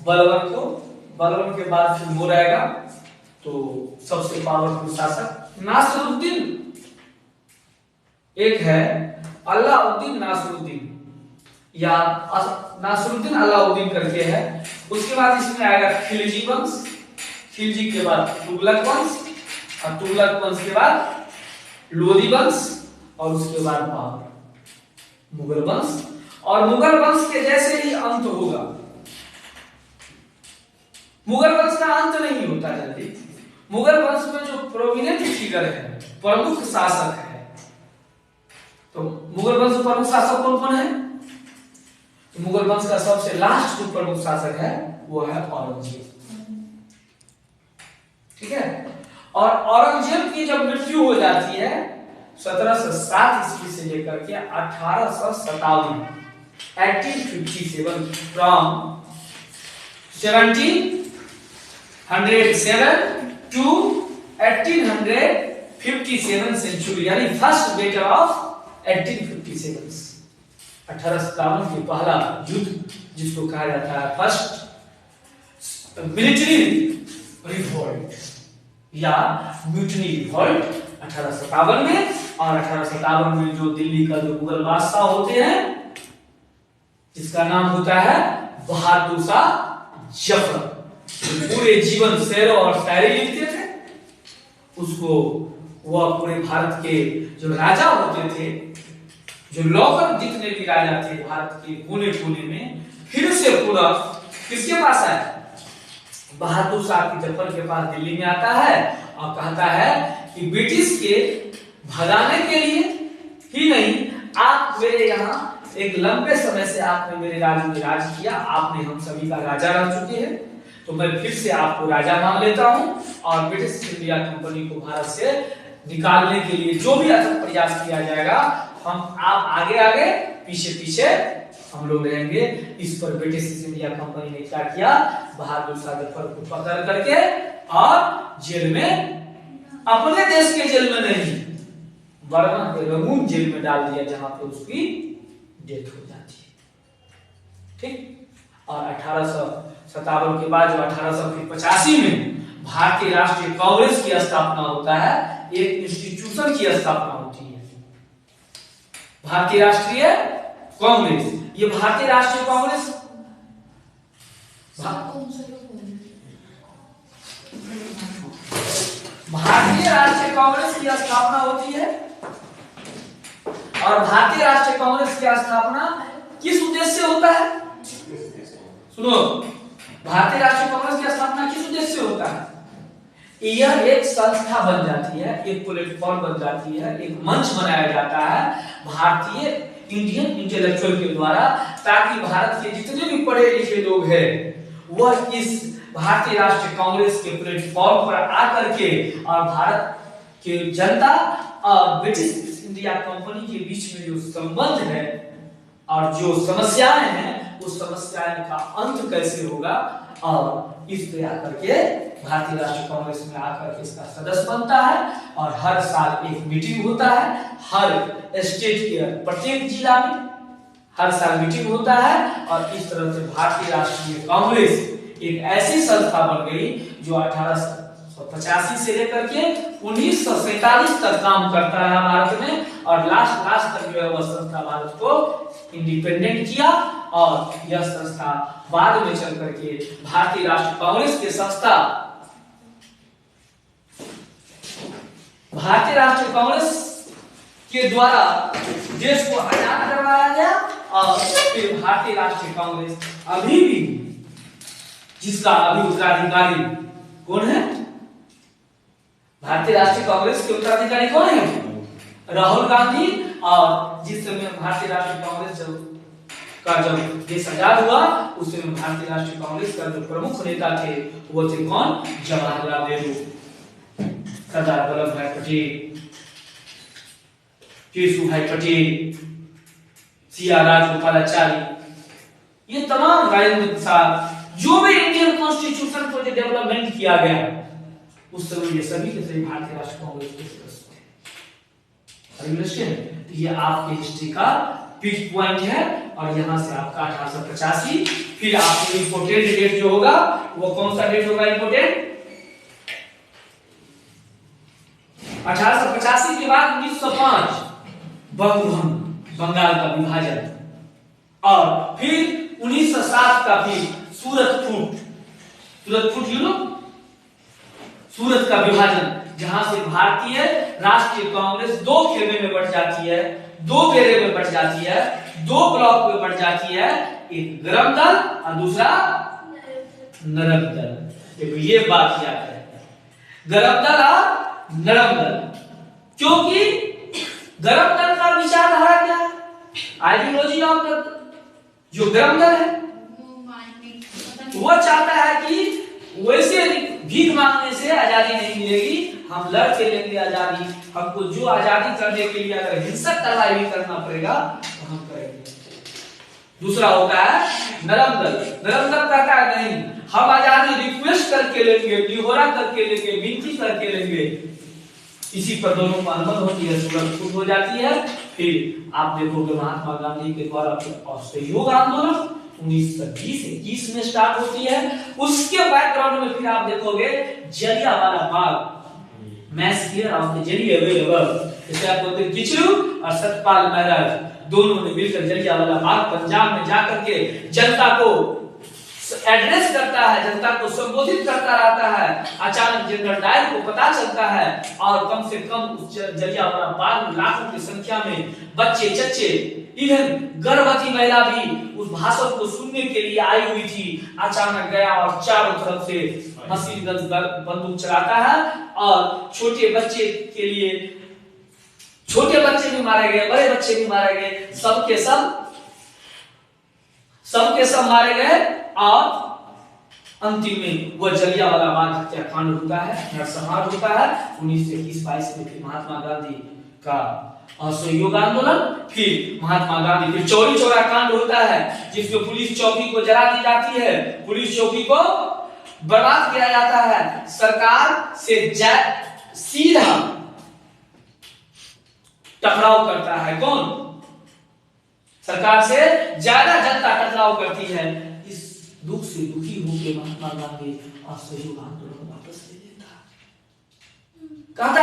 बलबन के बाद फिर मोर आएगा। तो सबसे पावरफुल शासक नासिरुद्दीन, एक है अलाउद्दीन नासिरुद्दीन या नासिरुद्दीन अलाउद्दीन करके है। उसके बाद इसमें आएगा खिलजी वंश, खिलजी के बाद तुगलक वंश, और तुगलक वंश के बाद लोदी वंश, और उसके बाद मुगल वंश। और मुगल वंश के जैसे ही अंत होगा, मुगल वंश का अंत नहीं होता जल्दी। मुगल वंश में जो प्रोमिनेंट फिगर है, प्रमुख शासक है, तो मुगल वंश प्रमुख शासक कौन कौन है? तो मुगल वंश का सबसे लास्ट जो प्रमुख शासक है वो है औरंगजेब। ठीक है। और औरंगजेब की जब मृत्यु हो जाती है 1707 ईस्वी से लेकर के 1857, 1857 फ्रॉम 1707 टू 1857 सेंचुरी, यानी फर्स्ट बेटर ऑफ 1857, 1857 के पहला युद्ध जिसको कहा जाता है फर्स्ट मिलिट्री रिवॉल्ट या म्यूटनी रिवॉल्ट 1857 में। और 1857 में जो दिल्ली का जो मुगल बादशाह होते हैं जिसका नाम होता है बहादुर शाह जफर, पूरे जीवन शेरों और शायरी लिखते थे, उसको वह पूरे भारत के जो राजा होते थे, जो लौकर जितने भी राजा थे भारत के कोने कोने में, फिर से पूरा किसके पास आया? बहादुर शाह की जफर के पास दिल्ली में आता है और कहता है कि ब्रिटिश के भगाने के लिए ही नहीं, आप मेरे यहाँ एक लंबे समय से आपने मेरे राज्य में राज किया, आपने हम सभी का राजा रह चुके हैं, तो मैं फिर से आपको राजा मान लेता हूं और ब्रिटिश इंडिया कंपनी को भारत से निकालने के लिए जो भी अथक प्रयास किया जाएगा, हम आप आगे आगे पीछे पीछे हम लोग रहेंगे। इस पर ब्रिटिश इंडिया कंपनी ने क्या किया? बहादुर शाह जफर को पकड़ करके और जेल में, अपने देश के जेल में नहीं, बर्मा के रंगून जेल में डाल दिया, जहां पे उसकी डेथ हो जाती है। ठीक। और 1857 के बाद जो 1885 में भारतीय राष्ट्रीय कांग्रेस की स्थापना होता है, एक इंस्टीट्यूशन की स्थापना होती है भारतीय राष्ट्रीय कांग्रेस। ये भारतीय राष्ट्रीय कांग्रेस भारतीय राष्ट्रीय कांग्रेस की स्थापना होती है। और भारतीय राष्ट्रीय कांग्रेस की स्थापना किस उद्देश्य से होता है? सुनो, भारतीय राष्ट्रीय कांग्रेस की स्थापना किस उद्देश्य से होता है? यह एक संस्था बन जाती है, एक प्लेटफॉर्म बन जाती है, एक मंच बनाया जाता है भारतीय इंडियन इंटेलेक्चुअल के द्वारा, ताकि भारत के जितने भी पढ़े लिखे लोग हैं वह इस भारतीय राष्ट्रीय कांग्रेस के प्लेटफॉर्म पर आकर के और भारत के जनता और ब्रिटिश इंडिया कंपनी के बीच में जो संबंध है और जो समस्याएं हैं, उस समस्याएं का अंत कैसे होगा, और इस पे आकर के भारतीय राष्ट्रीय कांग्रेस में आकर के इसका सदस्य बनता है। और हर साल एक मीटिंग होता है, हर स्टेट के प्रत्येक जिला में हर साल मीटिंग होता है। और इस तरह से भारतीय राष्ट्रीय कांग्रेस एक ऐसी संस्था बन गई जो 1885 से लेकर के 1947 तक काम करता रहा भारत में, और लास्ट तक जो है वह संस्था भारत को इंडिपेंडेंट किया। और यह संस्था बाद में चल करके भारतीय राष्ट्रीय कांग्रेस के संस्था भारतीय राष्ट्रीय कांग्रेस के द्वारा देश को आजाद करवाया गया। और फिर भारतीय राष्ट्रीय कांग्रेस अभी भी, जिसका अभी उत्तराधिकारी कौन है? भारतीय राष्ट्रीय कांग्रेस के उत्तराधिकारी कौन है? राहुल गांधी। और जिस समय भारतीय राष्ट्रीय कांग्रेस जब देश आजाद हुआ, उस समय भारतीय राष्ट्रीय कांग्रेस का जो प्रमुख नेता थे वो थे कौन? जवाहरलाल नेहरू, सरदार वल्लभ भाई पटेल, केशु भाई पटेल, सिया राजगोपालाचारी, ये तमाम राजेंद्र प्रसाद, जो भी इंडियन कॉन्स्टिट्यूशन को जो डेवलपमेंट किया गया उस समय ये सभी के सभी भारतीय राष्ट्रीय कांग्रेस के सदस्य थे। ये आपके हिस्ट्री का पिक पॉइंट है, और यहां से आपका 1885। फिर आपको इंपोर्टेंट डेट जो होगा वो कौन सा डेट होगा इंपोर्टेंट? 1885 के बाद 1905 बंगाल का विभाजन, और फिर 1907 का फिर सूरत फूट यू नो, सूरत का विभाजन, जहां से भारतीय राष्ट्रीय कांग्रेस दो खेमे में बढ़ जाती है, दो घेरे में बढ़ जाती है, दो ब्लॉक में बढ़ जाती है, एक गरम दल और दूसरा नरम दल। देखो ये बात याद है, गरम दल और नरम दल, क्योंकि गरम दल का विचारधारा क्या है? आइडियोलॉजी ऑफ द जो गरम दल है वो चाहता है कि वैसे भीख मांगने से आजादी नहीं मिलेगी, हम लड़ के लेंगे आजादी, हमको जो आजादी करने के लिए अगर हिंसक लड़ाई भी करना पड़ेगा तो हम करेंगे। दूसरा होता है नरम दल। नरम दल कहता है नहीं, हम आजादी रिक्वेस्ट करके लेंगे, निहोरा करके लेंगे, विनती करके लेंगे। इसी पर दोनों को अनुमति होती है, सूरत फूट हो जाती है। फिर आप देखोगे महात्मा गांधी के द्वारा असहयोग आंदोलन 1920-21 में स्टार्ट होती है। उसके बैकग्राउंड में फिर आप देखोगे Jallianwala Bagh, massacre of the Jallianwala, जैसे आप बोलते हैं किचलू और सतपाल महाराज दोनों ने मिलकर जलियांवाला बाग पंजाब में जाकर के जनता को एड्रेस करता है, जनता को संबोधित करता रहता है। अचानक जनरल डायर को पता चलता है और कम से कम उस जलियांवाला बाग में लाखों की संख्या में बच्चे चच्चे इवन गर्भवती महिला भी उस भाषण को सुनने के लिए आई हुई थी। अचानक गया और चारों तरफ से मशीन गन बंदूक चलाता है और छोटे बच्चे के लिए, छोटे बच्चे भी मारे गए, बड़े बच्चे भी मारे गए, सबके सब मारे गए। और अंतिम में वह जलियांवाला बाग हत्याकांड होता है, नरसंहार होता है 1921-22 में। फिर महात्मा गांधी का असहयोग आंदोलन, फिर महात्मा गांधी, फिर चौरी चौरा कांड होता है जिसमें पुलिस चौकी को जला दी जाती है, पुलिस चौकी को बर्बाद किया जाता है। सरकार से सीधा टकराव करता है कौन? सरकार से ज्यादा जनता टकराव करती है। इस दुख से दुखी होकर महात्मा गांधी असहयोग आंदोलन वापस ले लेता है, कहता